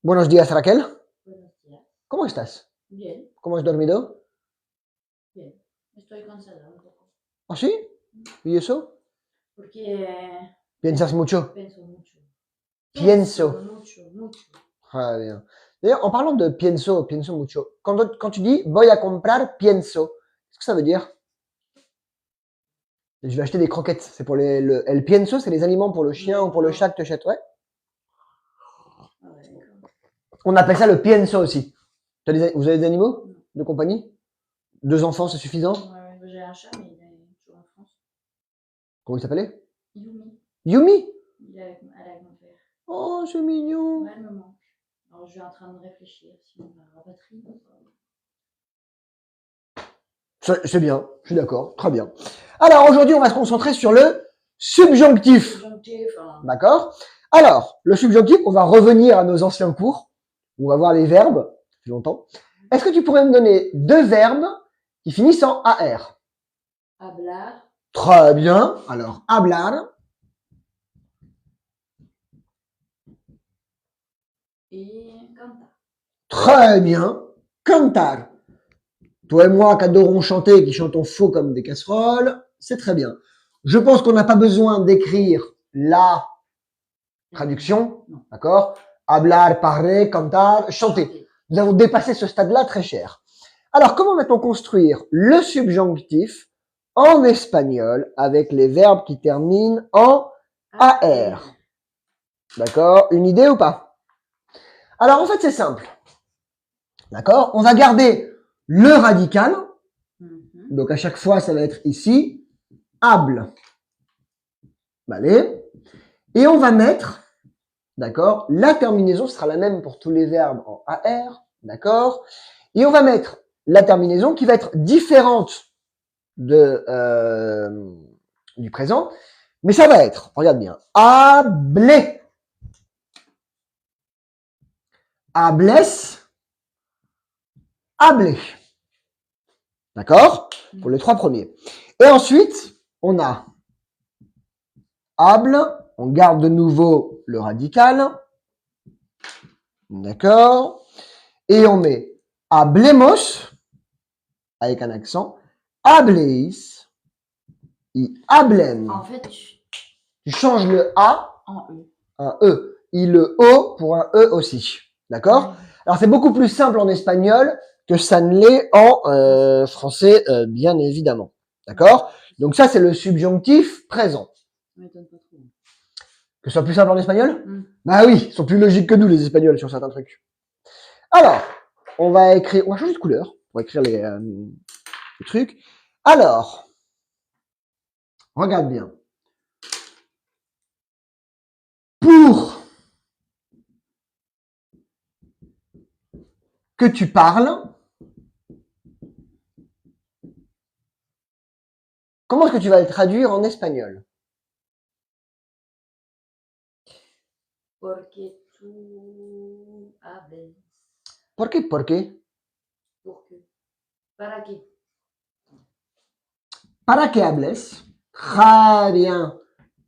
Buenos días, Raquel. Buenos días. ¿Cómo estás? Bien, ¿Cómo has dormido? bien. Estoy cansada un poco. ¿Ah, sí? ¿Y eso? Porque ¿Piensas mucho? pienso mucho. Pienso. Mucho. Très bien. D'ailleurs, en parlant de pienso mucho. Quand tu dis voy a comprar pienso, qu'est-ce que ça veut dire? Je vais acheter des croquettes. C'est pour el pienso, c'est les aliments pour le chien ou pour le chat que tu achètes, ouais. Ah ouais, d'accord. On appelle ça le pienso aussi. Vous avez des animaux Non. de compagnie? 2 enfants, c'est suffisant? Ouais, j'ai un chat, mais il est toujours en France. Comment il s'appelait? Yumi, Yumi? il est avec mon père. Oh, c'est mignon. Ouais, elle me manque. Alors je suis en train de réfléchir si on va rapatrier. C'est bien, je suis d'accord, très bien. Alors aujourd'hui, on va se concentrer sur le subjonctif. Subjonctif, hein. D'accord? Alors, le subjonctif, on va revenir à nos anciens cours. On va voir les verbes, ça fait longtemps. Est-ce que tu pourrais me donner 2 verbes qui finissent en AR? Hablar Très bien. Alors, hablar. et cantar. Très bien. Cantar. Toi et moi, qui adorons chanter, qui chantons faux comme des casseroles, c'est très bien. Je pense qu'on n'a pas besoin d'écrire la traduction, Non. d'accord? Hablar, parler, cantar, chanter. Nous avons dépassé ce stade-là très cher. Alors, comment va-t-on construire le subjonctif en espagnol avec les verbes qui terminent en AR? D'accord? Une idée ou pas? Alors, en fait, c'est simple. D'accord? On va garder le radical. Donc, à chaque fois, ça va être ici. Hable. Vale. Et on va mettre, d'accord? La terminaison sera la même pour tous les verbes en AR. D'accord? Et on va mettre la terminaison qui va être différente de, du présent. Mais ça va être, regarde bien, habler. Hables. Habler. D'accord? Pour les 3 premiers. Et ensuite, on a hable. On garde de nouveau le radical. D'accord? Et on met hablemos avec un accent. Habléis. Et hablen. En fait, Tu changes le A en E. Un E. Et le O pour un E aussi. D'accord? Alors c'est beaucoup plus simple en espagnol que ça ne l'est en français, bien évidemment. D'accord? Donc ça, c'est le subjonctif présent. Ça m'étonne pas trop. Que ce soit plus simple en espagnol? Bah oui, ils sont plus logiques que nous, les Espagnols, sur certains trucs. Alors, on va changer de couleur pour écrire les trucs. Alors, regarde bien. Pour que tu parles, comment est-ce que tu vas le traduire en espagnol? Porque tú hables. ¿Por qué? ¿Por qué? Pour que. Para qué. Para que hables. Très bien.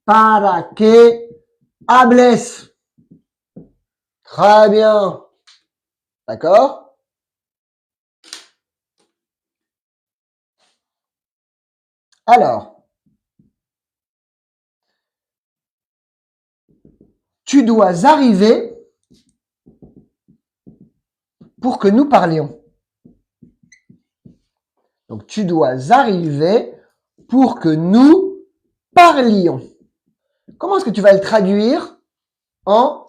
Para que hables. Très bien. D'accord? Alors, tu dois arriver pour que nous parlions. Donc, tu dois arriver pour que nous parlions. Comment est-ce que tu vas le traduire en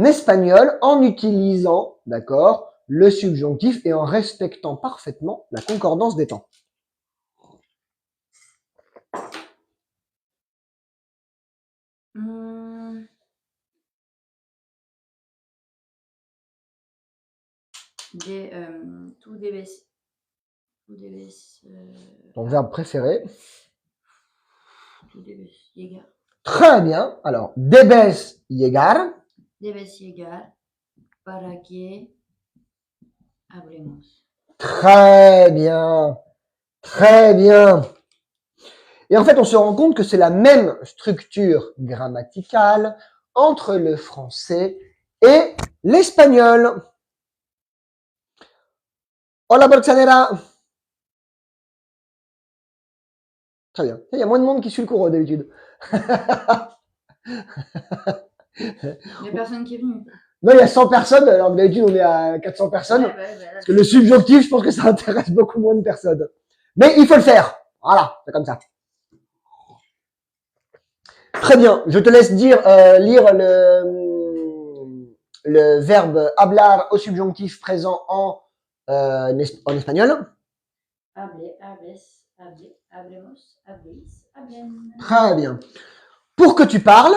espagnol en utilisant, d'accord, le subjonctif et en respectant parfaitement la concordance des temps? Tú debes. Ton verbe préféré. Tú debes llegar. Très bien. Alors, debes llegar. Debes llegar para que hablemos. Très bien. Très bien. Et en fait, on se rend compte que c'est la même structure grammaticale entre le français et l'espagnol. Hola, Borsanera. Très bien. Il y a moins de monde qui suit le cours d'habitude. Il n'y a personne qui est venu. Non, il y a 100 personnes, alors que d'habitude on est à 400 personnes. Parce que le subjonctif, je pense que ça intéresse beaucoup moins de personnes. Mais il faut le faire. Voilà, c'est comme ça. Très bien. Je te laisse lire le verbe hablar au subjonctif présent en espagnol. Hable, hables, hable, hablemos, habléis, hablen. Très bien. Pour que tu parles,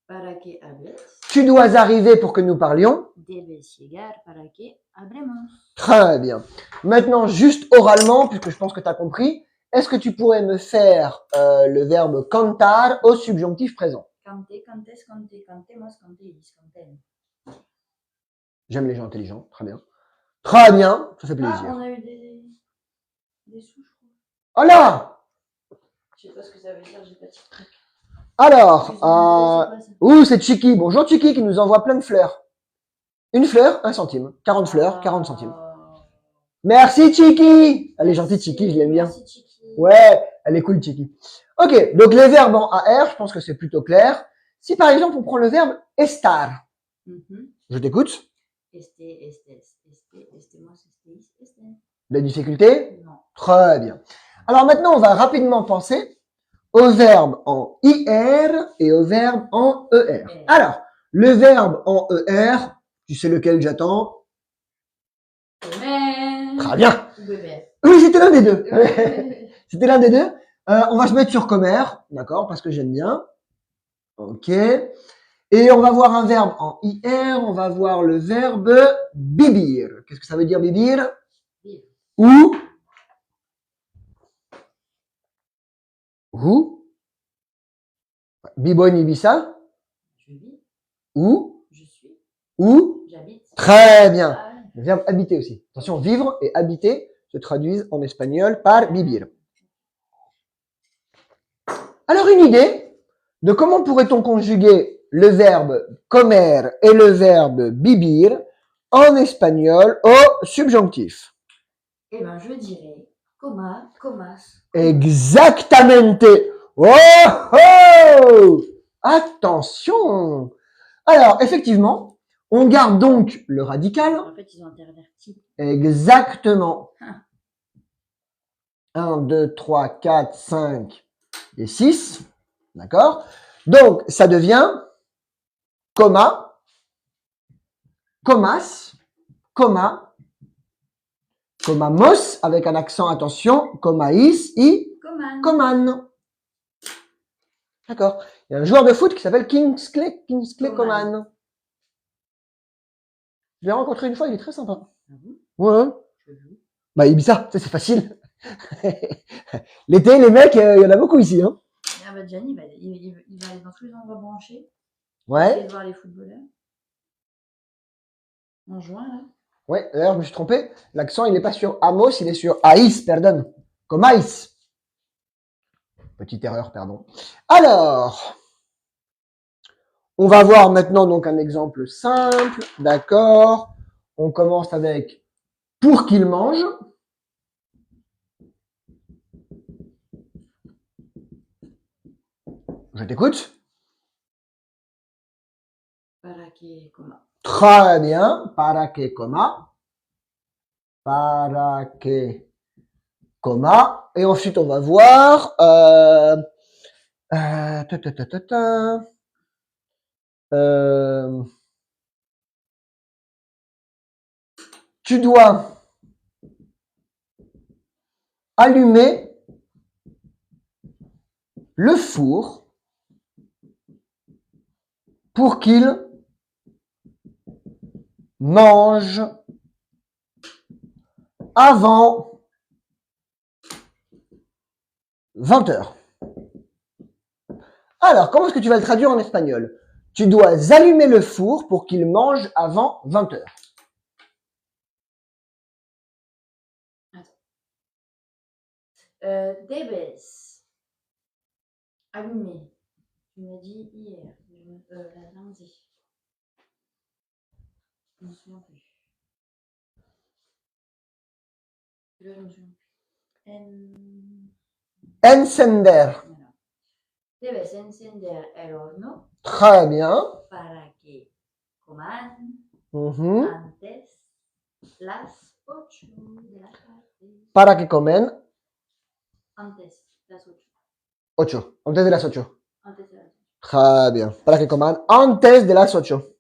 Para que hables, tu dois arriver pour que nous parlions. debes llegar para que hablemos. Très bien. Maintenant, juste oralement, puisque je pense que tu as compris, est-ce que tu pourrais me faire le verbe cantar au subjonctif présent? Cante, cantes, cante, cantemos, canteis, canten. J'aime les gens intelligents. Très bien. Très bien. Ça fait Ah, plaisir. on a eu des sous, je crois. Oh là! Je sais pas ce que ça veut dire, j'ai pas TikTok. Alors, c'est Chiki. Bonjour Chiki qui nous envoie plein de fleurs. Une fleur, 1 centime. 40 fleurs, 40 centimes. Merci Chiki! Elle est gentille Chiki, je l'aime bien. Merci Chiki. Ouais, elle est cool Chiki. Ok, donc les verbes en AR, je pense que c'est plutôt clair. Si par exemple on prend le verbe estar, je t'écoute. Estemos, estéis, esten. La difficulté? Non. Très bien. Alors maintenant, on va rapidement penser au verbe en IR et au verbe en ER. Alors, le verbe en ER, tu sais lequel j'attends? Très bien. Oui, c'était l'un des deux. C'était l'un des deux. On va se mettre sur commer, d'accord, parce que j'aime bien. Ok. Et on va voir un verbe en IR, on va voir le verbe bibir. Qu'est-ce que ça veut dire bibir? Ou Bibon Ibiza? Je vis. Ou Je suis. Ou J'habite. Très bien. Le verbe habiter aussi. Attention, vivre et habiter se traduisent en espagnol par vivir. Alors, une idée de comment pourrait-on conjuguer le verbe comer et le verbe vivir en espagnol au subjonctif? Eh ben, je dirais coma, comas. Exactamente. Oh oh! Attention! Alors, effectivement, on garde donc le radical. En fait, ils ont interverti. Exactement. 1, 2, 3, 4, 5 et 6. D'accord? Donc, ça devient coma, comas, coma, comamos, avec un accent, attention, comaïs, Coman. coman. D'accord? Il y a un joueur de foot qui s'appelle Kingsley Coman. Coman. Je l'ai rencontré une fois, il est très sympa. Ah bon? Ouais. Je joue. Bah, Ibiza, ça c'est facile. L'été, les mecs, il y en a beaucoup ici, hein. Ah bah, Gianni, il va aller dans tous les endroits branchés. Ouais. Essayer de voir les footballeurs. En juin, là. Ouais, d'ailleurs, je me suis trompé. L'accent, il n'est pas sur Amos, il est sur Aïs, pardon. Comme Aïs. Petite erreur, pardon. Alors, on va voir maintenant donc un exemple simple. D'accord. On commence avec pour qu'il mange. Je t'écoute. Para que coma. Très bien. Para que coma. Para que coma. Et ensuite, on va voir. Ta, ta, ta, ta, ta. Tu dois allumer le four pour qu'il mange avant 20 heures. Alors, comment est-ce que tu vas le traduire en espagnol? Tu dois allumer le four pour qu'il mange avant 20 heures. Debes allumer. Tu m'as dit hier, lundi. Je me souviens plus. Là, je me souviens plus. Encender. Voilà. Debes encender el horno Très bien. para que coman Mhm. antes las 8 de la tarde. Para que comen Antes las 8. 8. Antes de las 8. Antes de las 8. Très bien. Para que coman antes de las 8.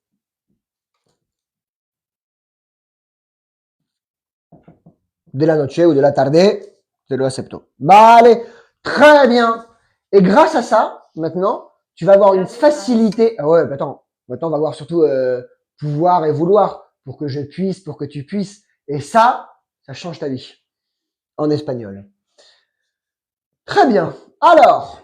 De la noche ou de la tarde, te lo acepto. Vale, très bien. Et grâce à ça, maintenant, tu vas avoir une facilité. Ah ouais, attends. Maintenant, on va voir surtout pouvoir et vouloir pour que je puisse, pour que tu puisses. Et ça change ta vie en espagnol. Très bien. Alors,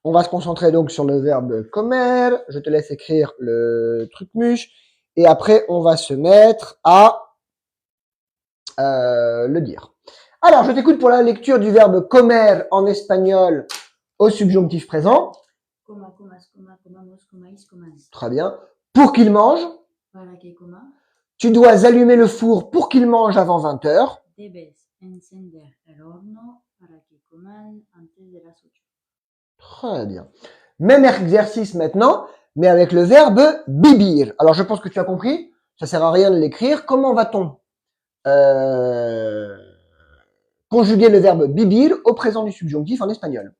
on va se concentrer donc sur le verbe comer. Je te laisse écrire le truc muche. Et après, on va se mettre à le dire. Alors, je t'écoute pour la lecture du verbe comer en espagnol au subjonctif présent. Coma, comas, coma, comamos, comáis, coman. Très bien. Pour qu'il mange, Para que coma, tu dois allumer le four pour qu'il mange avant 20 heures. debes encender el horno para que coman antes de las 8. Très bien. Même exercice maintenant, mais avec le verbe bibir. Alors, je pense que tu as compris. Ça sert à rien de l'écrire. Comment va-t-on conjuguer le verbe bibir au présent du subjonctif en espagnol?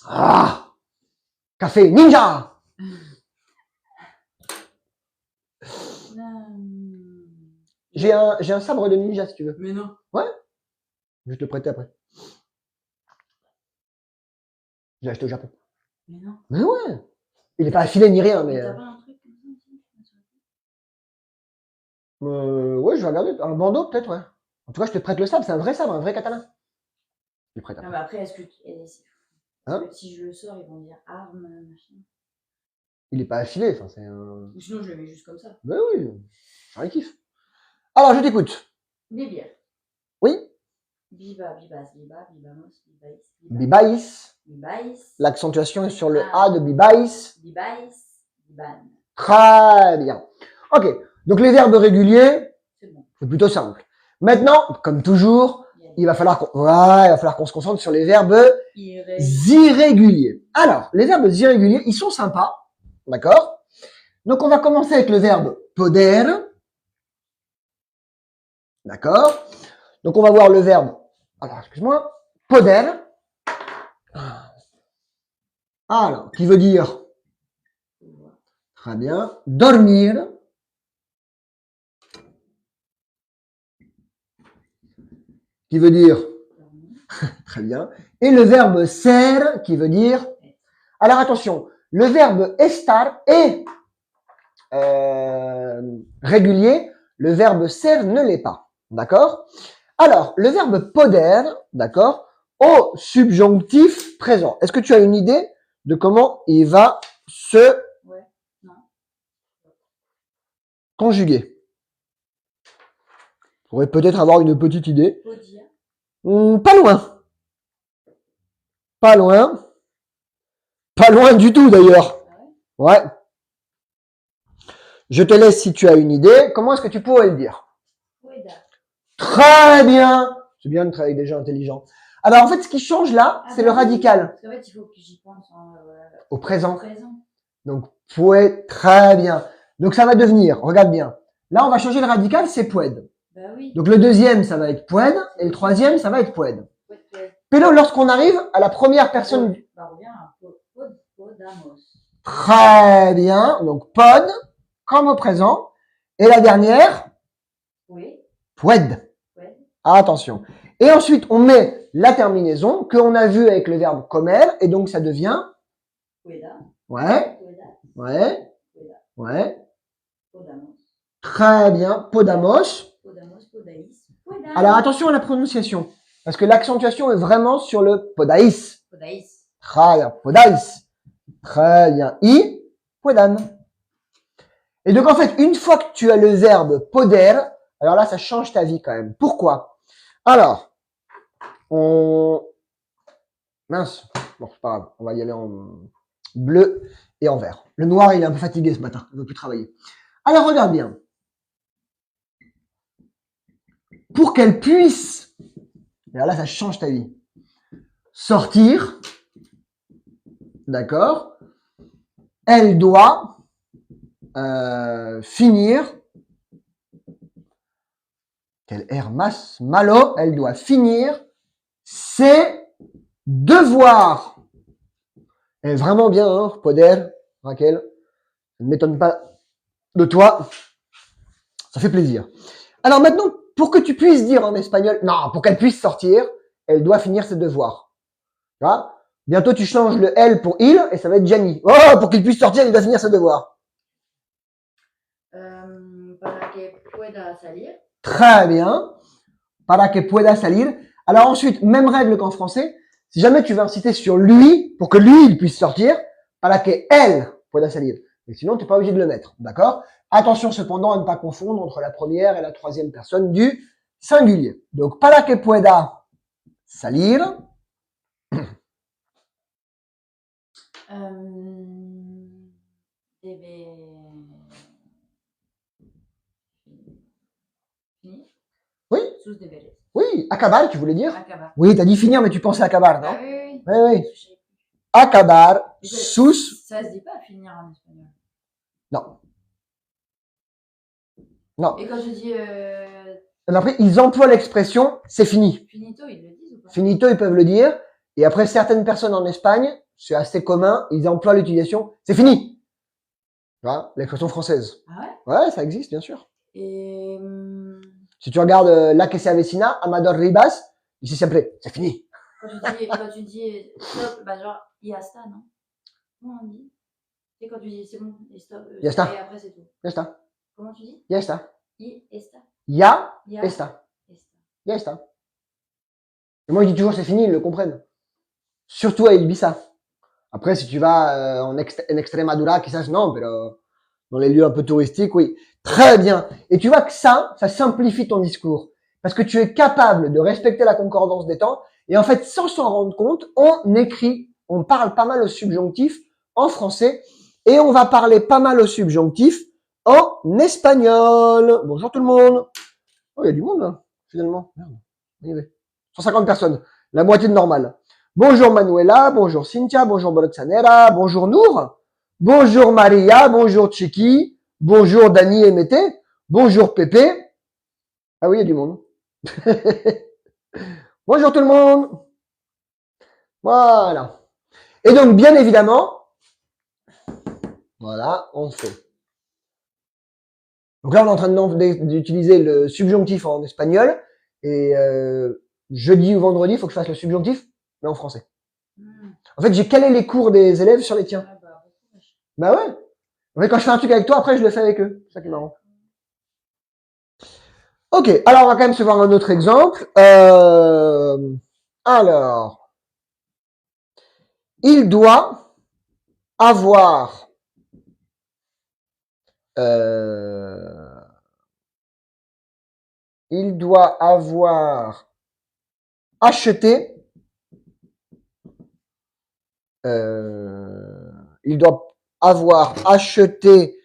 Ah, café ninja. J'ai un sabre de ninja si tu veux. Mais non. Ouais. Je vais te le prêter après. J'ai acheté au Japon. Mais non. Mais ouais. Il est pas affilé ni rien, mais. Mais t'as pas un truc comme ça aussi? Ouais, je vais regarder. Un bandeau peut-être, ouais. En tout cas, je te prête le sabre. C'est un vrai katana. Je te prête Non, après. mais après, est-ce que Hein? si je le sors, ils vont dire arme, machin. Il est pas affilé. Enfin, c'est un. Ou sinon, je le mets juste comme ça. Ben oui. J'ai un kiff. Alors, je t'écoute. Bibir. Oui. Biba, bibas, biba, bibamos, bibaïs. Bibaïs. Bibaïs. L'accentuation est sur le A de bibaïs. Bibaïs. Biban. Très bien. Ok. Donc, les verbes réguliers, C'est bon. c'est plutôt simple. Maintenant, comme toujours, il va falloir qu'on se concentre sur les verbes irréguliers. Alors, les verbes irréguliers, ils sont sympas. D'accord? Donc, on va commencer avec le verbe poder. D'accord? Donc, on va voir le verbe, alors, excuse-moi, poder. Alors, qui veut dire, très bien, dormir. Qui veut dire, très bien. Et le verbe ser, qui veut dire, alors attention, le verbe estar est régulier, le verbe ser ne l'est pas. D'accord? Alors, le verbe poder, d'accord, au subjonctif présent. Est-ce que tu as une idée de comment il va se conjuguer? On pourrait peut-être avoir une petite idée. Pas loin. Pas loin. Pas loin du tout d'ailleurs. Ouais. Je te laisse si tu as une idée. Comment est-ce que tu pourrais le dire? Très bien. C'est bien de travailler avec des gens intelligents. Alors en fait, ce qui change là, c'est le radical. Parce qu'en fait, il faut que j'y pense au présent. Donc, pouet, très bien. Donc ça va devenir, regarde bien. Là, on va changer le radical, c'est pued. Bah oui. Donc le deuxième, ça va être pued, et le troisième, ça va être pued. Pélo, lorsqu'on arrive à la première personne. Bah, on revient à podamos. Très bien. Donc pod, comme au présent. Et la dernière, Oui. pued. Attention. Et ensuite, on met la terminaison qu'on a vue avec le verbe comer, et donc ça devient. Pueda. Ouais. Pueda. Ouais. Pueda. Ouais. Podamos. Très bien. Podamos. Podamos, podaïs. Pueda. Alors attention à la prononciation, parce que l'accentuation est vraiment sur le podaïs. Podaïs. Très bien. Podaïs. Très bien. I. Puedan. Et donc en fait, une fois que tu as le verbe poder, alors là, ça change ta vie quand même. Pourquoi? Alors, mince. Bon, c'est pas grave. On va y aller bleu et en vert. Le noir, il est un peu fatigué ce matin, il ne veut plus travailler. Alors, regarde bien. Pour qu'elle puisse, et alors là, ça change ta vie, sortir, d'accord, elle doit finir, quel air malo, elle doit finir ses devoirs. Elle est vraiment bien, hein, Poder, Raquel, ça ne m'étonne pas de toi, ça fait plaisir. Alors maintenant, pour que tu puisses dire en espagnol, non, pour qu'elle puisse sortir, elle doit finir ses devoirs. Tu vois? Bientôt, tu changes le L pour il et ça va être Gianni. Oh, pour qu'il puisse sortir, il doit finir ses devoirs. Para que pueda salir. Très bien. Para que pueda salir. Alors ensuite, même règle qu'en français. Si jamais tu veux inciter sur lui, pour que lui, il puisse sortir, para que elle pueda salir. Et sinon, tu n'es pas obligé de le mettre. D'accord? Attention cependant à ne pas confondre entre la première et la troisième personne du singulier. Donc, para que pueda salir. Debe finir Oui, sus deberes. oui, acabar, tu voulais dire? Acabar. Oui, t'as dit finir, mais tu pensais acabar, non? Ah oui, oui. Oui, oui. Je sais plus. Acabar, Mais sus. Ça se dit pas finir en espagnol. Non. Non. Et quand je dis Après, ils emploient l'expression c'est fini. finito, ils le disent ou pas? Finito, ils peuvent le dire. Et après, certaines personnes en Espagne, c'est assez commun, ils emploient l'utilisation c'est fini. Tu vois, l'expression française. Ah ouais? Ouais, ça existe, bien sûr. Et Si tu regardes La que se avecina, Amador Ribas, il dit après, c'est fini. quand tu dis stop, bah genre ya está, non? Comment on dit? Et quand tu dis c'est bon, et stop, Ya está. et après c'est tout. Ya está. Comment tu dis? Ya está. Y está. Ya Ya está. está. Ya está. Et moi, je dis toujours c'est fini, ils le comprennent. Surtout à Ibiza. Après, si tu vas en Extremadura, quizás non, mais dans les lieux un peu touristiques, oui. Très bien. Et tu vois que ça simplifie ton discours. Parce que tu es capable de respecter la concordance des temps. Et en fait, sans s'en rendre compte, on parle pas mal au subjonctif en français. Et on va parler pas mal au subjonctif en espagnol. Bonjour tout le monde. Oh, il y a du monde, là, finalement. Merde. On y va. 150 personnes. La moitié de normal. Bonjour Manuela, bonjour Cynthia, bonjour Boloxanera, bonjour Nour, bonjour Maria, bonjour Chiki, bonjour Dani et Mété, bonjour Pépé. Ah oui, il y a du monde. Bonjour tout le monde. Voilà. Et donc, bien évidemment, voilà, on fait. Donc là, on est en train d'utiliser le subjonctif en espagnol. Et jeudi ou vendredi, il faut que je fasse le subjonctif, mais en français. En fait, j'ai calé les cours des élèves sur les tiens. Bah ouais. Mais quand je fais un truc avec toi, après, je le fais avec eux. C'est ça qui est marrant. Ok, alors on va quand même se voir un autre exemple. Alors, il doit avoir acheté il doit avoir acheté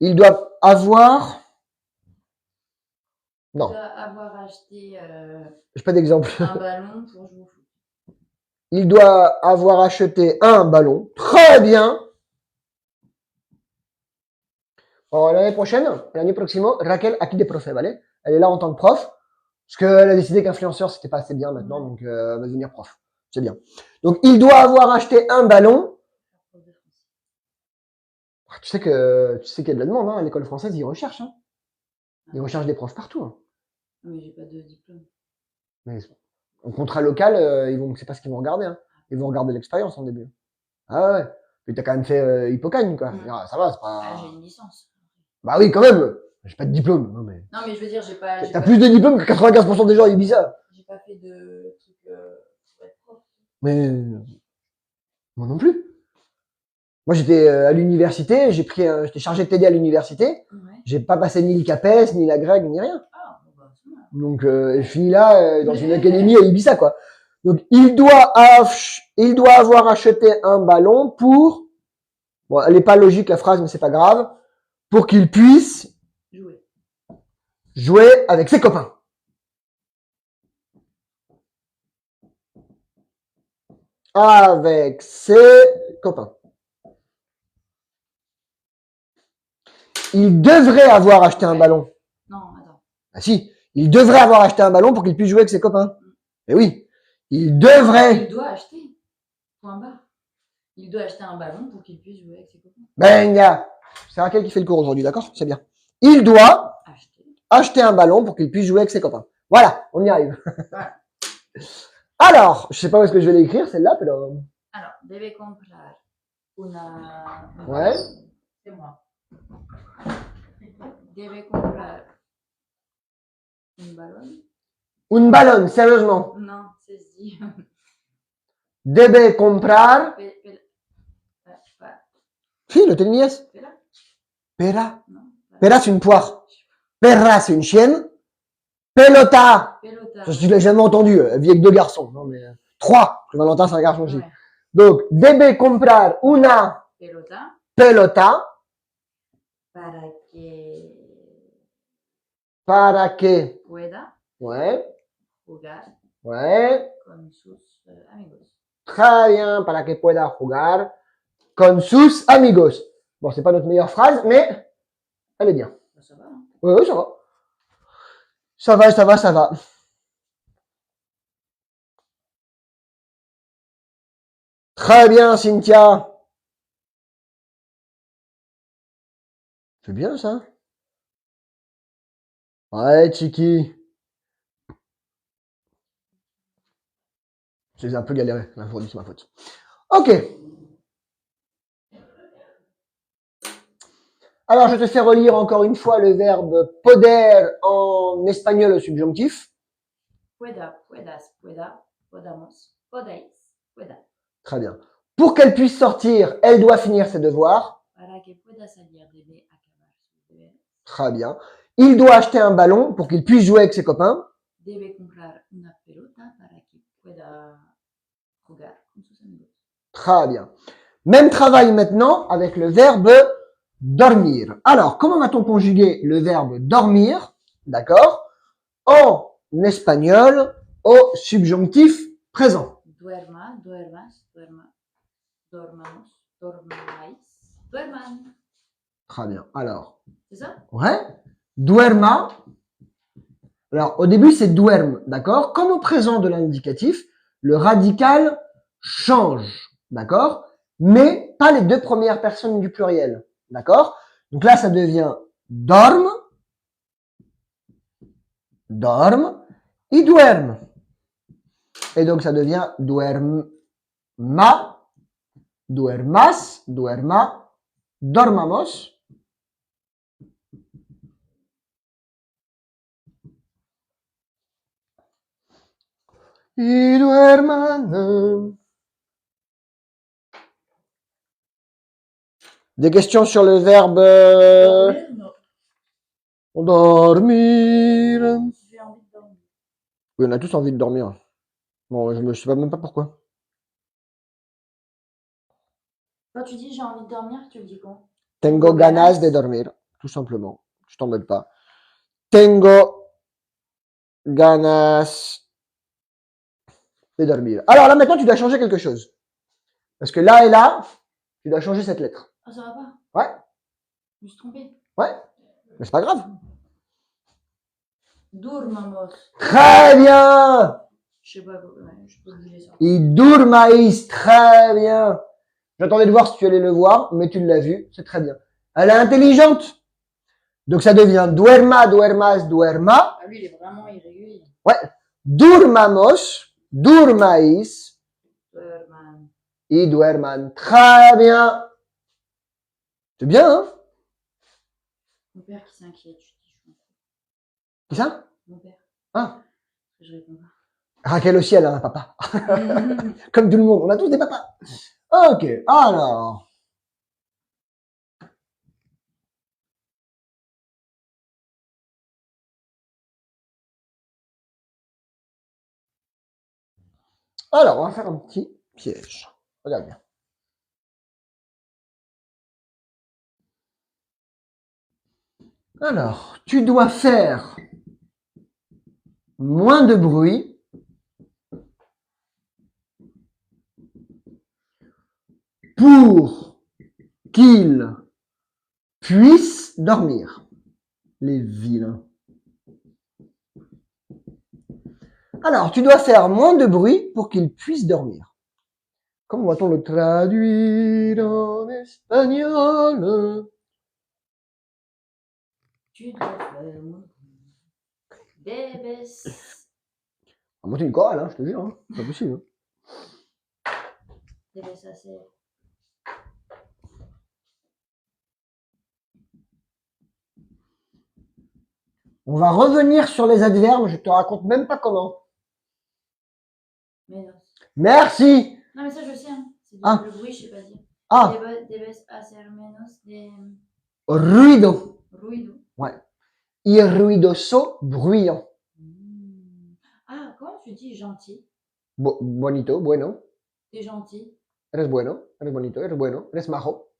il doit avoir non. Il doit avoir acheté j'ai pas d'exemple. un ballon pour jouer au foot. Il doit avoir acheté un ballon. Très bien. Alors, l'année prochaine, l'année proximo, Raquel aquí de profe, ¿vale? Elle est là en tant que prof, parce qu'elle a décidé qu'influenceur, c'était pas assez bien maintenant, donc elle va devenir prof. C'est bien. Donc, il doit avoir acheté un ballon. Tu sais qu'il y a de la demande, hein, à l'école française, ils recherchent. Hein. Ils recherchent des profs partout. Hein. Mais j'ai pas de diplôme. Mais en contrat local, c'est pas ce qu'ils vont regarder. Hein. Ils vont regarder l'expérience en début. Ah ouais. Mais t'as quand même fait Hippocagne, quoi. Ah, ça va, c'est pas. Ah, j'ai une licence. Bah oui, quand même. J'ai pas de diplôme. Non mais je veux dire, j'ai pas. T'as plus de diplômes que 95% des gens à Ibiza. J'ai pas fait de trucs pour être prof. Mais moi non plus. Moi j'étais à l'université, j'étais chargé de TD à l'université. Ouais. J'ai pas passé ni le CAPES, ni la Greg, ni rien. Ah, bon bah, c'est mal. Donc je finis là dans une académie à Ibiza, quoi. Donc, il doit avoir acheté un ballon pour, bon, elle est pas logique la phrase, mais c'est pas grave, pour qu'il puisse jouer avec ses copains. Avec ses copains. Il devrait avoir acheté un ballon. Non, attends. Ah si, il devrait avoir acheté un ballon pour qu'il puisse jouer avec ses copains. Eh oui, il devrait. Il doit acheter. Point barre. Il doit acheter un ballon pour qu'il puisse jouer avec ses copains. Benga. C'est Raquel qui fait le cours aujourd'hui, d'accord? C'est bien. Il doit acheter un ballon pour qu'il puisse jouer avec ses copains. Voilà, on y arrive. Voilà. Alors, je sais pas où est-ce que je vais l'écrire, celle-là, mais Alors, debe comprar una... Ouais. C'est moi. Debe comprar un ballon. Un ballon, sérieusement. Non, c'est dit. Debe comprar. Si, le tennis. Pera. Pera, c'est une poire. Perra, c'est une chienne. Pelota. Je l'ai jamais entendu. Elle vit avec 2 garçons. Non, mais 3. Valentin, c'est un garçon aussi. Ouais. Donc, debe comprar una pelota. Para que pueda jugar con sus amigos. Très bien, para que pueda jugar con sus amigos. Bon, c'est pas notre meilleure phrase, mais elle est bien. Ça va. Hein. Oui, ça va. Ça va. Très bien, Cynthia. C'est bien, ça. Ouais, Chiki. J'ai un peu galéré. C'est ma faute. Ok. Alors, je te fais relire encore une fois le verbe poder en espagnol au subjonctif. Pueda, puedas, pueda, podamos, podéis, pueda. Très bien. Pour qu'elle puisse sortir, elle doit finir ses devoirs. Para que pueda salir, debe acabar sus deberes. Très bien. Il doit acheter un ballon pour qu'il puisse jouer avec ses copains. Debe comprar una pelota para que pueda jugar con sus amigos. Très bien. Même travail maintenant avec le verbe dormir. Alors, comment va-t-on conjuguer le verbe dormir, d'accord, en espagnol au subjonctif présent? Duerma, duermas, duerma, dormamos, dormais, duerman. Très bien. Alors. C'est ça? Ouais. Duerma. Alors, au début, c'est duerme, d'accord? Comme au présent de l'indicatif, le radical change, d'accord? Mais pas les 2 premières personnes du pluriel, d'accord? Donc là, ça devient dorme, dorme, y duerme. Et donc, ça devient duerma, duermas, duerma, dormamos. Y duerman. Des questions sur le verbe dormir. J'ai envie de dormir. Oui, on a tous envie de dormir. Bon, je ne sais même pas pourquoi. Quand tu dis j'ai envie de dormir, tu le dis quoi? Tengo ganas de dormir, tout simplement. Je t'embête pas. Tengo ganas de dormir. Alors là, maintenant, tu dois changer quelque chose. Parce que là et là, tu dois changer cette lettre. Ah, ça va pas? Ouais. Je me suis trompé. Ouais. Mais c'est pas grave. Dormamos. Très bien. Je sais pas, je peux bouger ça. Y durmais, très bien. J'attendais de voir si tu allais le voir, mais tu l'as vu, c'est très bien. Elle est intelligente. Donc ça devient duerma, duermas, duerma. Ah, lui, il est vraiment irrégulier. Ouais. Durmamos, durmais, Duerman. y duerman. Très bien. C'est bien, hein? Mon père qui s'inquiète, je dis. Qui ça? Mon père. Ah. Je réponds pas. Raquel aussi, elle a un papa. Comme tout le monde, on a tous des papas. Ok, alors. Alors, on va faire un petit piège. Regarde bien. Alors, tu dois faire moins de bruit pour qu'il puisse dormir. Les vilains. Alors, tu dois faire moins de bruit pour qu'il puisse dormir. Comment va-t-on le traduire en espagnol? Tu dois faire moins. Debes. On monte une chorale, hein, je te jure. Hein. C'est pas possible. Hein. Debes hacer. On va revenir sur les adverbes, je te raconte même pas comment. Menos. Merci. Non, mais ça, je sais. Hein. C'est Ah. le bruit, je sais pas dire. Ah, Debes hacer menos de ruido. ruido. Ouais. Y ruidoso, bruyant. Ah, comment tu dis gentil? Bonito, bueno. T'es gentil. Eres bueno, eres bonito, eres bueno, eres majo.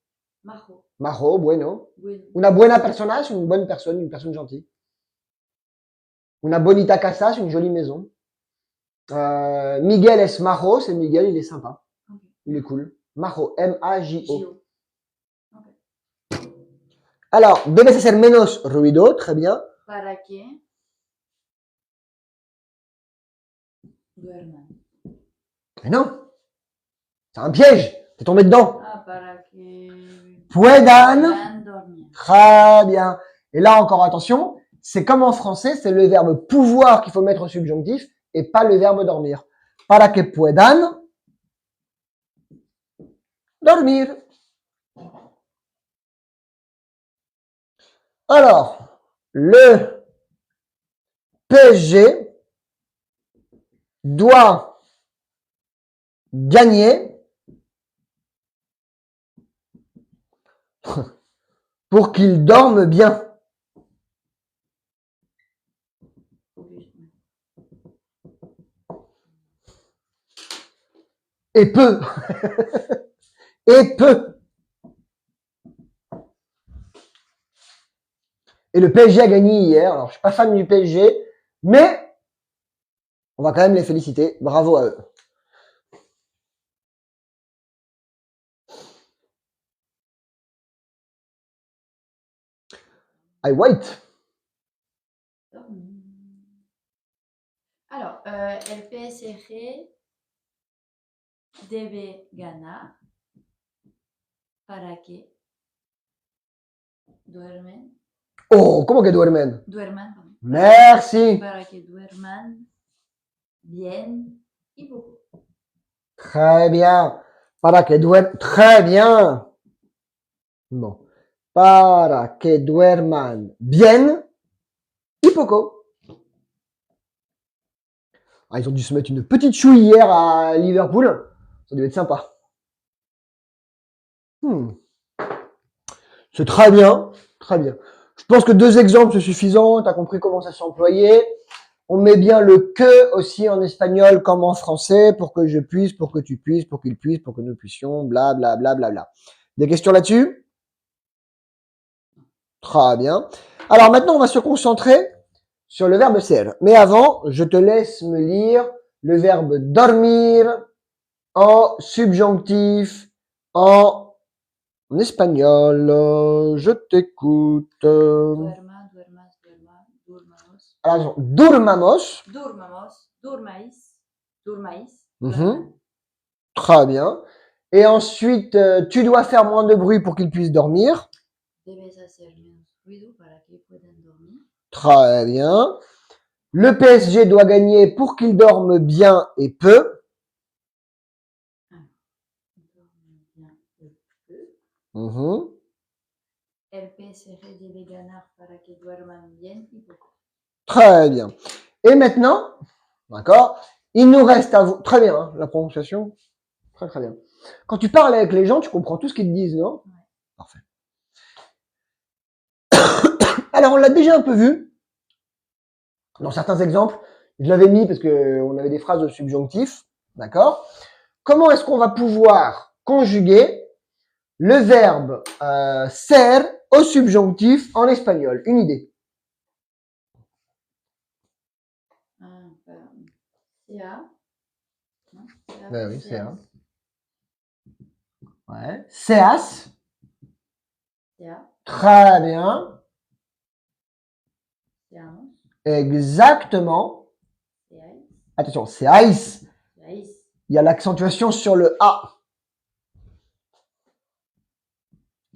Majo. Majo, bueno. Bueno. Una buena persona, c'est une bonne personne, une personne gentille. Una bonita casa, c'est une jolie maison. Miguel es majo, c'est Miguel, il est sympa. Okay. Il est cool. Majo, M-A-J-O. Gio. Okay. Alors, debes hacer menos ruido, très bien. Para que duerman. Mais non, c'est un piège, t'es tombé dedans. Ah, para que Puedan. dormir. Très bien. Et là encore, attention, c'est comme en français, c'est le verbe pouvoir qu'il faut mettre au subjonctif et pas le verbe dormir. Para que puedan dormir. Alors, le PSG doit gagner pour qu'il dorme bien. Et peu. Et peu. Et le PSG a gagné hier. Alors, je suis pas fan du PSG, mais on va quand même les féliciter. Bravo à eux. I wait. Alors, el PSG debe ganar para que duermen. Oh, ¿cómo que duermen? Duerman, pardon. Merci. Para que duerman bien y beaucoup. Très bien. Para que duerman. Très bien. Bon. Para que duerman bien y poco. Ah, ils ont dû se mettre une petite chouille hier à Liverpool. Ça devait être sympa. C'est très bien. Très bien. Je pense que 2 exemples, c'est suffisant. Tu as compris comment ça s'employait. On met bien le que aussi en espagnol comme en français pour que je puisse, pour que tu puisses, pour qu'il puisse, pour que nous puissions, bla bla bla bla bla. Des questions là-dessus? Très bien. Alors maintenant, on va se concentrer sur le verbe ser. Mais avant, je te laisse me lire le verbe dormir en subjonctif en espagnol. Je t'écoute. Duerma, duermas, duerma, durmamos. Alors, durmamos. Durmamos, durmais, durmais. Très bien. Et ensuite, tu dois faire moins de bruit pour qu'il puisse dormir. Debes hacer menos ruido para que puedan dormir. Très bien. Le PSG doit gagner pour qu'il dorme bien et peu. El PSG debe ganar para que duerman bien y poco. Très bien. Et maintenant, d'accord, il nous reste à vous. Très bien, hein, la prononciation. Très très bien. Quand tu parles avec les gens, tu comprends tout ce qu'ils te disent, non? Ouais. Parfait. Alors, on l'a déjà un peu vu dans certains exemples. Je l'avais mis parce que on avait des phrases de subjonctif. D'accord? Comment est-ce qu'on va pouvoir conjuguer le verbe ser au subjonctif en espagnol? Une idée? CA. Ben oui, CA. Ouais. Seas. Très bien. Exactement. Attention, seáis. Il y a l'accentuation sur le A.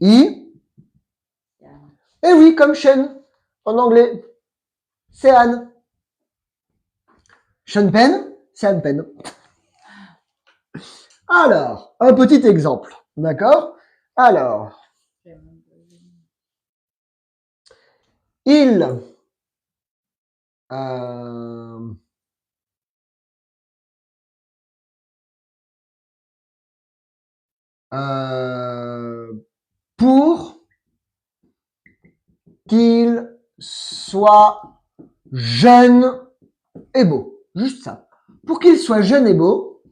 I. Et oui, comme Sean en anglais. Sean. Sean Penn, Sean Penn. Alors, un petit exemple. D'accord? Alors, il pour qu'il soit jeune et beau. Juste ça. Pour qu'il soit jeune et beau.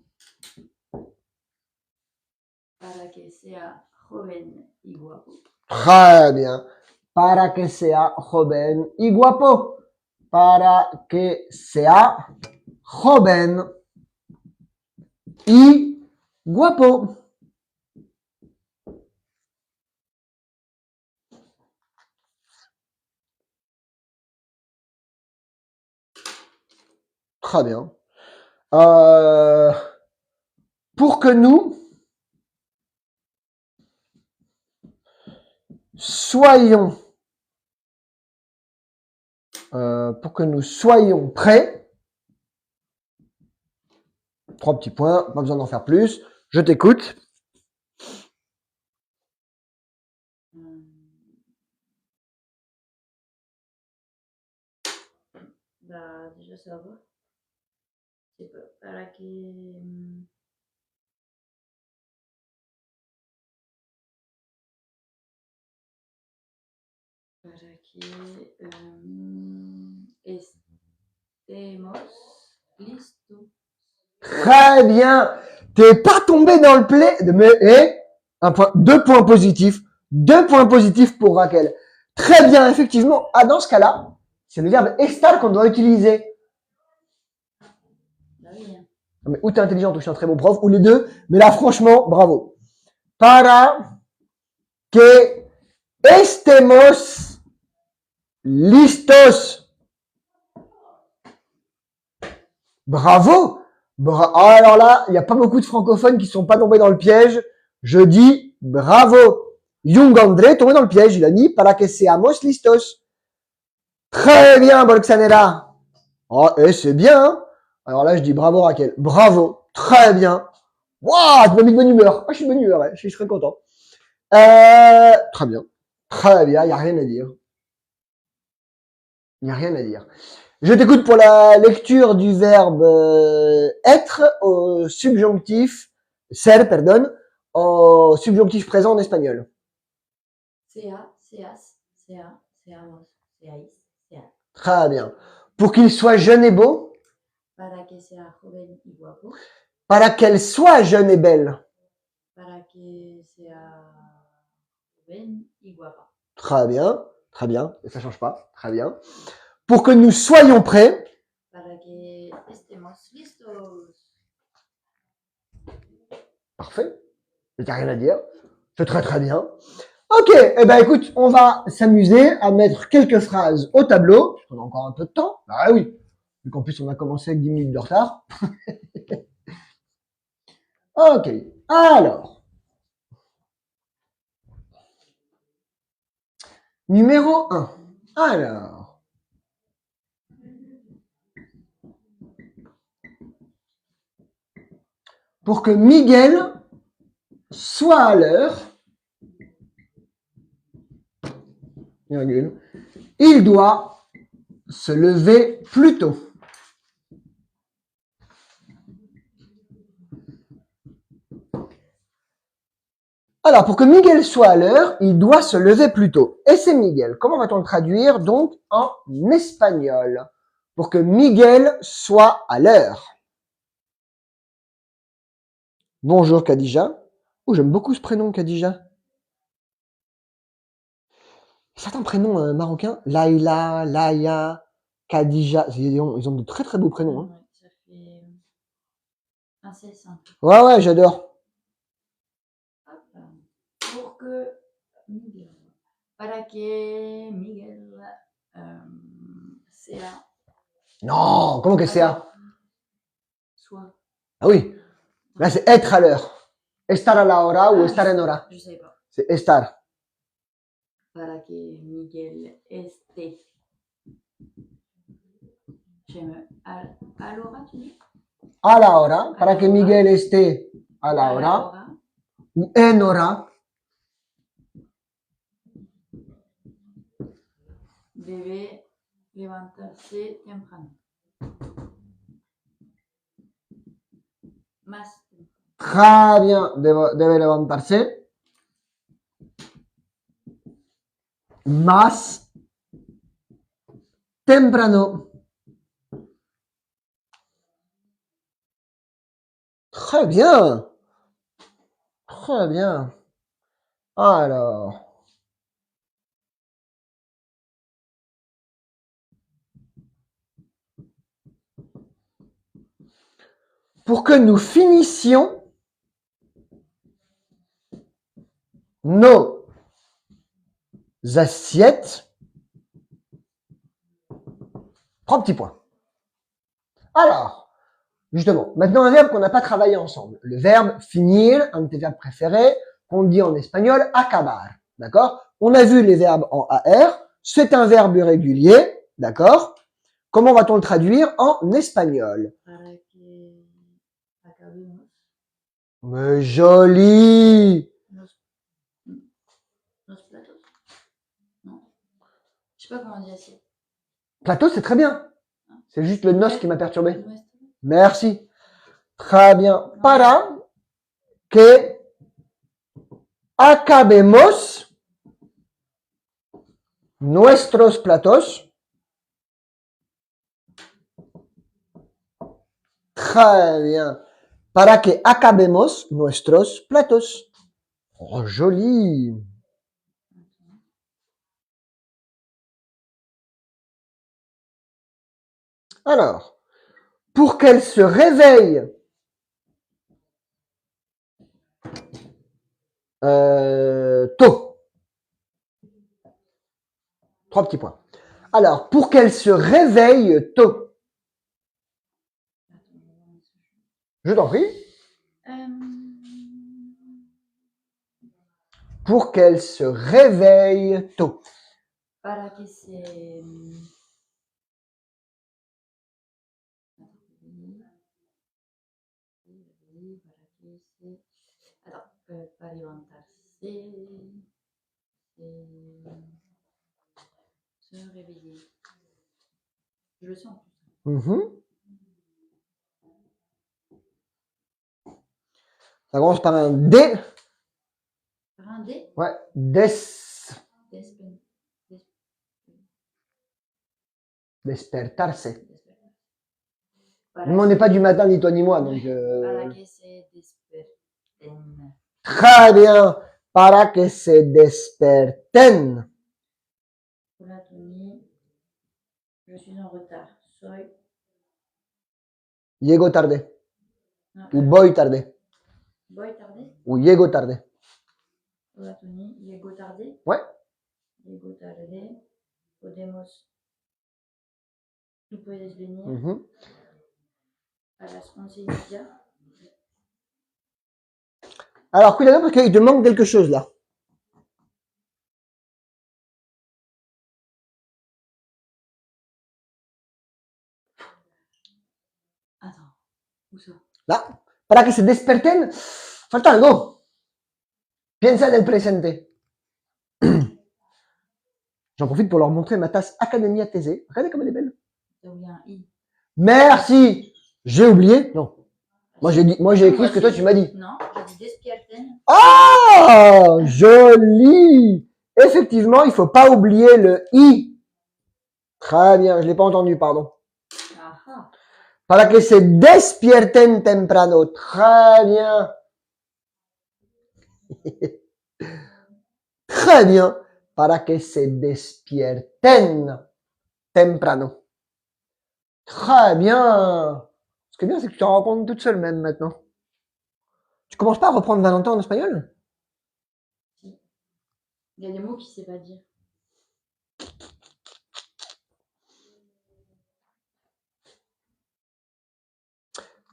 Para que sea joven y guapo. Très bien. Para que sea joven y guapo. Para que sea joven y guapo. Très bien. Pour que nous soyons prêts. 3 petits points, pas besoin d'en faire plus. Je t'écoute. Bah, déjà, ça va. C'est pas para que. Para que estemos listos. Très bien. T'es pas tombé dans le play. Mais, un point, 2 points positifs. 2 points positifs pour Raquel. Très bien, effectivement. Ah, dans ce cas-là, c'est le verbe estar qu'on doit utiliser. Bah oui, hein. Mais ou t'es intelligent, ou je suis un très bon prof, ou les deux. Mais là, franchement, bravo. Para que estemos listos. Bravo. Alors là, il n'y a pas beaucoup de francophones qui sont pas tombés dans le piège. Je dis bravo. Young André est tombé dans le piège. Il a dit para que seamos listos. Très bien, Bolxanella. Oh, et c'est bien. Hein. Alors là, je dis bravo, Raquel. Bravo. Très bien. Waouh, tu m'as mis de bonne humeur. Ah, je suis de bonne humeur. Ouais. Je serais content. Très bien. Très bien. Il n'y a rien à dire. Il n'y a rien à dire. Je t'écoute pour la lecture du verbe être au subjonctif, ser, pardon, au subjonctif présent en espagnol. Sea, seas, sea, seamos, seáis, sea. Très bien. Pour qu'il soit jeune et beau. Para que sea joven y guapo. Para qu'elle soit jeune et belle. Para que sea joven y guapa. Très bien. Très bien. Et ça change pas. Très bien. Pour que nous soyons prêts. Para que estemos listos. Parfait. Il n'y a rien à dire. C'est très très bien. Ok, eh ben écoute, on va s'amuser à mettre quelques phrases au tableau. On a encore un peu de temps. Ah oui, vu qu'en plus on a commencé avec 10 minutes de retard. Ok, alors. Numéro 1. Alors. Pour que Miguel soit à l'heure, il doit se lever plus tôt. Alors, pour que Miguel soit à l'heure, il doit se lever plus tôt. Et c'est Miguel. Comment va-t-on le traduire donc en espagnol? Pour que Miguel soit à l'heure. Bonjour Khadija. Oh, j'aime beaucoup ce prénom Khadija. Certains prénoms marocains, Laïla, Laïa, Khadija, ils ont de très très beaux prénoms. Hein. Ouais, ça fait incessant. Ouais, ouais, j'adore. Pour que Miguel, para que Miguel sea. Non, comment que c'est ça? Soit. Ah oui, là c'est être à l'heure. Estar a la hora ou estar en hora. Je sais pas. C'est estar. Para que Miguel esté. J'aime. À l'hora, tu dis? A la hora, para que Miguel esté a la hora. Ou en hora. Debe levantarse temprano. Más. Très bien, debe levantarse. Más temprano. Très bien. Très bien. Alors. Pour que nous finissions nos assiettes. 3 petits points. Alors, justement, maintenant un verbe qu'on n'a pas travaillé ensemble. Le verbe finir, un de tes verbes préférés, qu'on dit en espagnol acabar. D'accord? On a vu les verbes en AR. C'est un verbe régulier. D'accord? Comment va-t-on le traduire en espagnol? Mais joli! Nos platos? Non. Je sais pas comment on dit assiette. Plateau, c'est très bien. C'est juste le nos qui m'a perturbé. Merci. Très bien. Para que acabemos nuestros platos. Très bien. Para que acabemos nuestros platos. Oh, joli. Alors, pour qu'elle se réveille tôt. 3 petits points. Alors, pour qu'elle se réveille tôt. Je t'en prie. Pour qu'elle se réveille tôt. Para que se. Attends, para levantarse. Se réveiller. Je le sens. Ça commence par un D. Par un D? Ouais, despertarse. Mais on n'est pas du matin, ni toi ni moi, donc. Para que se desperten. Très bien. Para que se desperten. Hola, Tony. Je suis en retard. Soy. Llego tarde. No, Ou voy tarde. ¿Voy tarde? Ou llego tarde. Hola, Tony. ¿Llego tarde? Ouais. Llego tarde. Podemos. Tú puedes venir a las 11:30. Alors, cuidado parce qu'il te manque quelque chose là. Attends, où ça? Là, para que se desperten, falta algo. Piensa en el presente. J'en profite pour leur montrer ma tasse Academia Thésée. Regardez comme elle est belle. T'as oublié un I. Merci. J'ai oublié. Non. Moi j'ai écrit ce que toi tu m'as dit. Non, j'ai dit despierten. Ah, joli. Effectivement, il faut pas oublier le I. Très bien, je l'ai pas entendu, pardon. Aha. Para que se despierten temprano. Très bien. Très bien. Para que se despierten temprano. Très bien. Ce qui est bien, c'est que tu te rends compte toute seule même maintenant. Tu commences pas à reprendre Valentin en espagnol? Il y a des mots qu'il ne sait pas dire.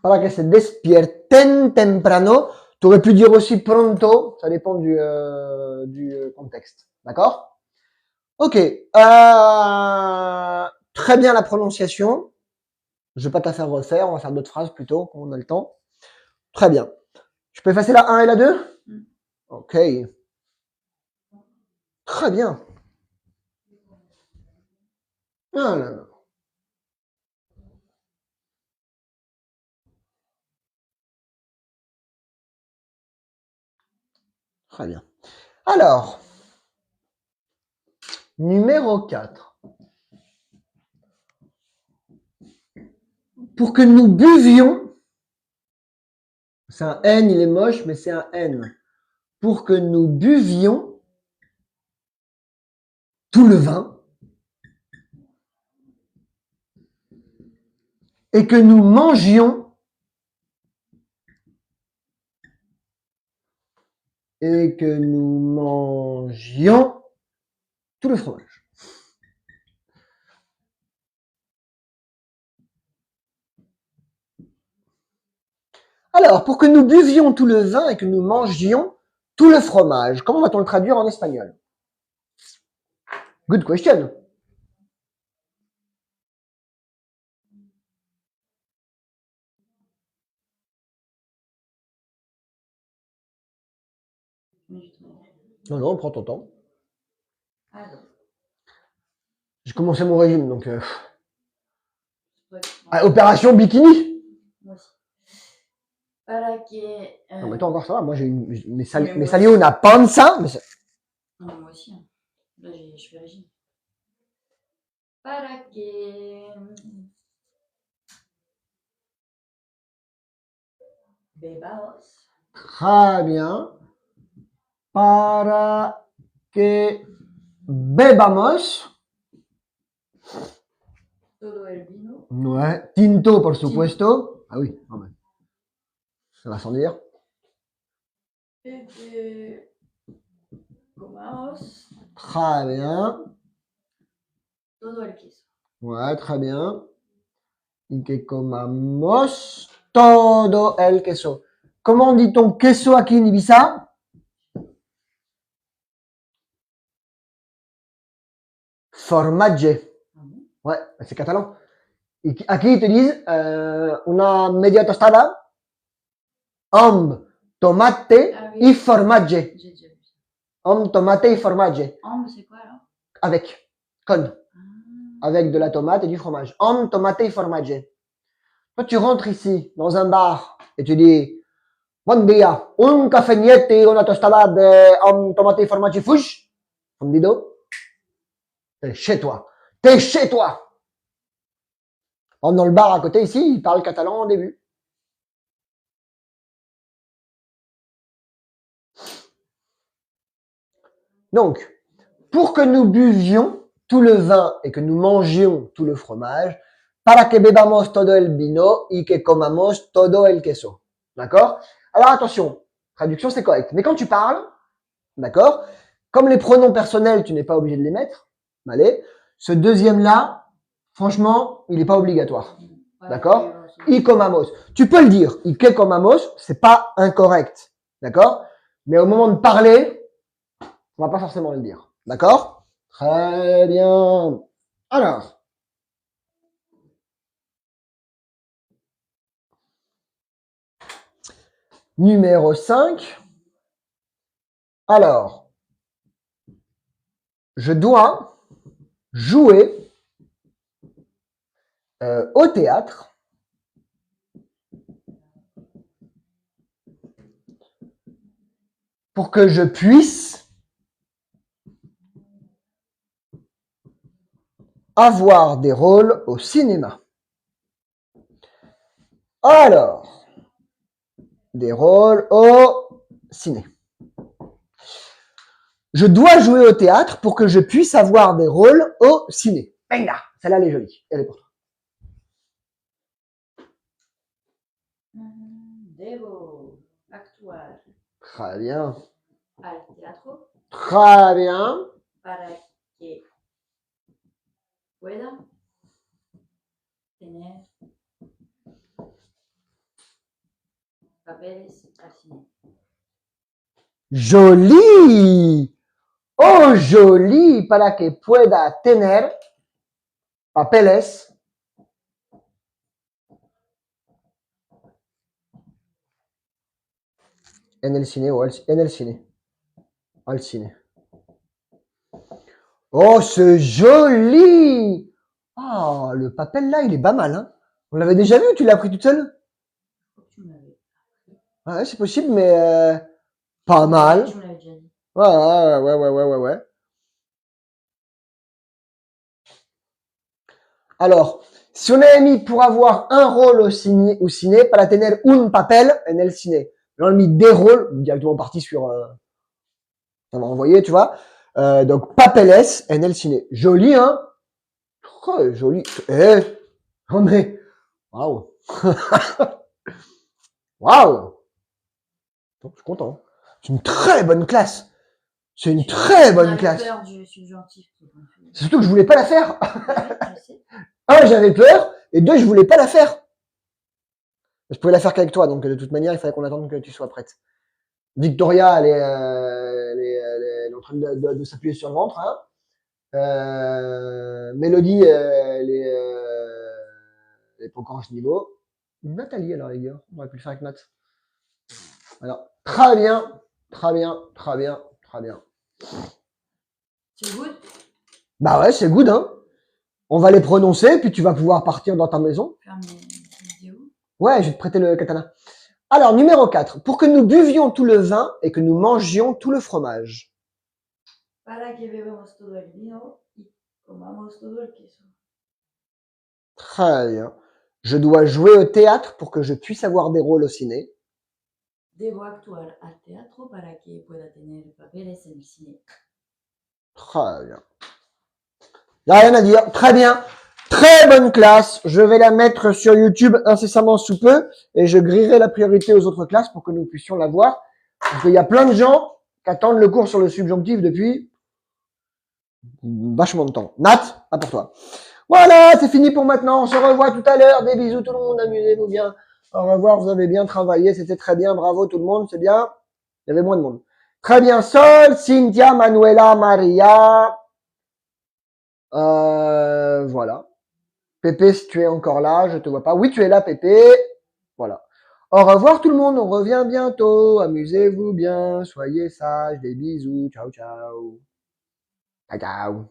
Para que se despierten temprano. Tu aurais pu dire aussi pronto. Ça dépend du contexte. D'accord? Ok. Très bien la prononciation. Je vais pas te la faire refaire. On va faire d'autres phrases plutôt, quand on a le temps. Très bien. Je peux effacer la 1 et la 2? Ok. Très bien. Ah là là. Très bien. Alors, numéro 4. Pour que nous buvions, c'est un N, il est moche, mais c'est un N. Pour que nous buvions tout le vin et que nous mangions tout le fromage. Alors, pour que nous buvions tout le vin et que nous mangions tout le fromage, comment va-t-on le traduire en espagnol? Good question. Non, non, prends ton temps. Alors. J'ai commencé mon régime, donc... opération bikini. Moi aussi. Para que... Non, mais toi encore ça va, moi j'ai mes salio n'a pas de ça. Mais non, moi aussi. Hein. Là, je fais régime. Para que... Bebamos. Très bien. Para que bebamos. Todo el vino. Ouais. Tinto, por supuesto. Ah oui, non, mais ça va sans dire. Et que... Comamos. Très bien. Todo el queso. Ouais, très bien. Y que comamos todo el queso. Comment dit-on queso aquí en Ibiza? Formagge. Ouais, c'est catalan. Et aquí ils te disent una media tostada, amb, tomate y formaggio. Amb, tomate y formaggio. Amb, c'est quoi alors? Avec, con. Avec de la tomate et du fromage. Amb, tomate y formaggio. Toi, tu rentres ici, dans un bar, et tu dis, bon dia, un café y una tostada de amb, tomate y formaggio fush. Fondido. T'es chez toi. T'es chez toi. Dans le bar à côté ici, il parle catalan au début. Donc, pour que nous buvions tout le vin et que nous mangions tout le fromage, para que bebamos todo el vino y que comamos todo el queso. D'accord? Alors attention, traduction c'est correct. Mais quand tu parles, d'accord? Comme les pronoms personnels, tu n'es pas obligé de les mettre. Allez, ce deuxième-là, franchement, il n'est pas obligatoire. D'accord? Y comamos. Tu peux le dire. Y que comamos, c'est pas incorrect. D'accord? Mais au moment de parler, on va pas forcément le dire. D'accord? Très bien. Alors. Numéro 5. Alors. Je dois jouer au théâtre pour que je puisse avoir des rôles au cinéma. Alors, des rôles au ciné. Je dois jouer au théâtre pour que je puisse avoir des rôles au ciné. Venga, celle-là, elle est jolie. Elle est pour toi. Debo actuar Très bien. al teatro Très bien. para que pueda tener papeles al cine. Joli. Oh, joli. Para que pueda tener papeles en el cine o en el cine. Al cine. Oh, c'est joli. Ah, le papel là, il est pas mal. Hein. On l'avait déjà vu ou tu l'as pris toute seule? Tu me l'avais Ouais, c'est possible, mais pas mal. Tu me l'avais déjà dit. Ouais. Alors, si on avait mis pour avoir un rôle au ciné, para tener un papel en el cine. On a mis des rôles, directement parti sur... ça m'a envoyé, tu vois. Donc, papeles en el cine. Joli, hein? Très joli. Eh, oh mais, waouh. Waouh. Je suis content. C'est une très bonne classe. C'est une très bonne classe. J'avais peur du subjonctif. C'est surtout que je voulais pas la faire. Ouais, je sais. Un, j'avais peur, et deux, je voulais pas la faire. Je pouvais la faire qu'avec toi, donc de toute manière, il fallait qu'on attende que tu sois prête. Victoria, elle est en train de s'appuyer sur le ventre. Hein. Mélodie, elle est pas encore à ce niveau. Nathalie, à la rigueur, on aurait pu le faire avec Nat. Alors, très bien. C'est good? Bah ouais, c'est good, hein. On va les prononcer, puis tu vas pouvoir partir dans ta maison. Faire mes vidéos. Ouais, je vais te prêter le katana. Alors, numéro 4. Pour que nous buvions tout le vin et que nous mangions tout le fromage. Para que bebamos todo el vino y comamos todo el queso. Très bien. Je dois jouer au théâtre pour que je puisse avoir des rôles au ciné. Debo actuar al teatro para que pueda tener papeles en el cine. Très bien. Il n'y a rien à dire. Très bien. Très bonne classe. Je vais la mettre sur YouTube incessamment sous peu et je grillerai la priorité aux autres classes pour que nous puissions la voir. Parce qu'il y a plein de gens qui attendent le cours sur le subjonctif depuis vachement de temps. Nat, à pour toi. Voilà, c'est fini pour maintenant. On se revoit tout à l'heure. Des bisous tout le monde. Amusez-vous bien. Au revoir. Vous avez bien travaillé. C'était très bien. Bravo tout le monde. C'est bien. Il y avait moins de monde. Très bien. Sol, Cynthia, Manuela, Maria. Voilà. Pépé, si tu es encore là, je te vois pas. Oui, tu es là, Pépé. Voilà. Au revoir tout le monde. On revient bientôt. Amusez-vous bien. Soyez sages. Des bisous. Ciao, ciao. Ciao, ciao.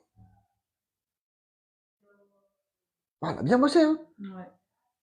Ah, on a bien bossé, hein. Ouais.